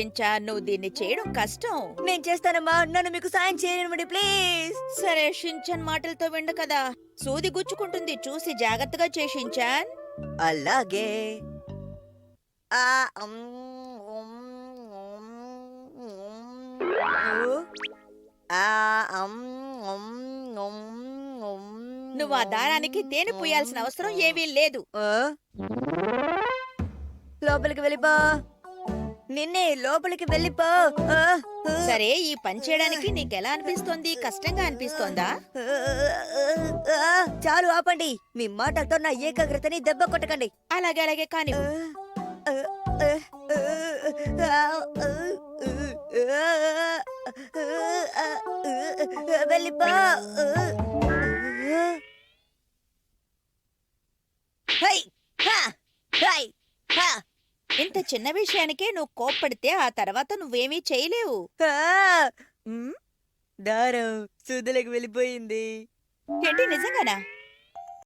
Shinchan, నువ్వు దీన్ని చేయడం కష్టం. నేను చేస్తానమ్మా, నన్ను మీకు సాయం చేయనివ్వండి ప్లీజ్. సరే, షించాన్ మాటలతో విండు కదా. సూది గుచ్చుకుంటుంది, చూసి జాగ్రత్తగా చేయి షించాన్. అలాగే. ఆ, ఆ, నువ్వు ఆ దారానికి తేనె పూయాల్సిన అవసరం ఏమీ లేదు. లోపలికి వెళ్ళిపో. నిన్నే లోపలికి వెళ్ళిపో. సరే, ఈ పని చేయడానికి నీకెలా అనిపిస్తోంది? కష్టంగా అనిపిస్తోందా? చాలు ఆపండి. మీ మాటలతో నా ఏకాగ్రతని దెబ్బ కొట్టకండి. అలాగే అలాగే కాని వెళ్ళిపో. హై హా హై హా. ఇంత చిన్న విషయానికే నువ్వు కోప్పడితే ఆ తర్వాత నువ్వేమీ చేయలేవు. దారం సుదులకు వెళ్ళిపోయింది. ఏంటి, నిజంగానా?